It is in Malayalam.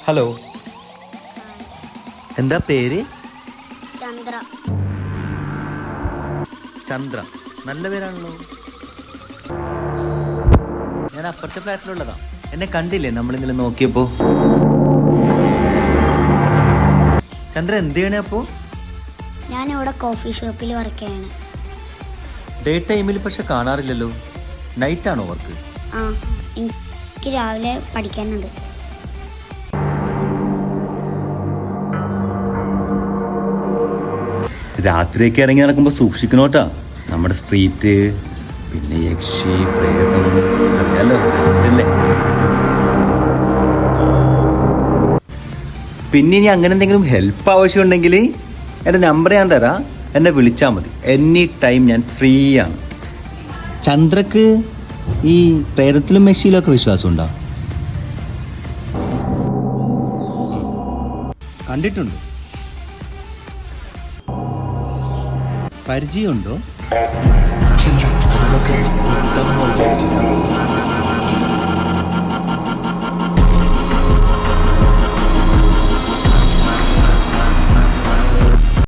ഹലോ, എന്താ പേര്? ചന്ദ്ര. ചന്ദ്ര, നല്ല പേരാണല്ലോ. ഞാൻ അപ്പുറത്തെ ഫ്ലാറ്റിലുള്ളതാ. എന്നെ കണ്ടില്ലേ നമ്മൾ ഇന്നലെ നോക്കിയപ്പോ? ചന്ദ്ര എന്ത് ചെയ്യണേ അപ്പോ? ഞാനിവിടെ കോഫി ഷോപ്പിൽ വർക്ക് ചെയ്യാണ്. ഡേ ടൈമിൽ പക്ഷെ കാണാറില്ലല്ലോ. നൈറ്റ് ആണോ വർക്ക്? ആ, എനിക്ക് രാവിലെ പഠിക്കാനുണ്ട്. രാത്രിയൊക്കെ ഇറങ്ങി നടക്കുമ്പോൾ സൂക്ഷിക്കണോട്ടാ. നമ്മുടെ സ്ട്രീറ്റ്, പിന്നെ യക്ഷി, പ്രേതം, അറിയാലോ അല്ലേ? പിന്നെ ഇനി അങ്ങനെ എന്തെങ്കിലും ഹെൽപ്പ് ആവശ്യമുണ്ടെങ്കിൽ എൻ്റെ നമ്പർ ഞാൻ തരാം, എന്നെ വിളിച്ചാൽ മതി. എനി ടൈം ഞാൻ ഫ്രീ ആണ്. ചന്ദ്രക്ക് ഈ പ്രേതത്തിലും യക്ഷിയിലും ഒക്കെ വിശ്വാസമുണ്ടോ? കണ്ടിട്ടുണ്ട്. പരിചയമുണ്ടോ?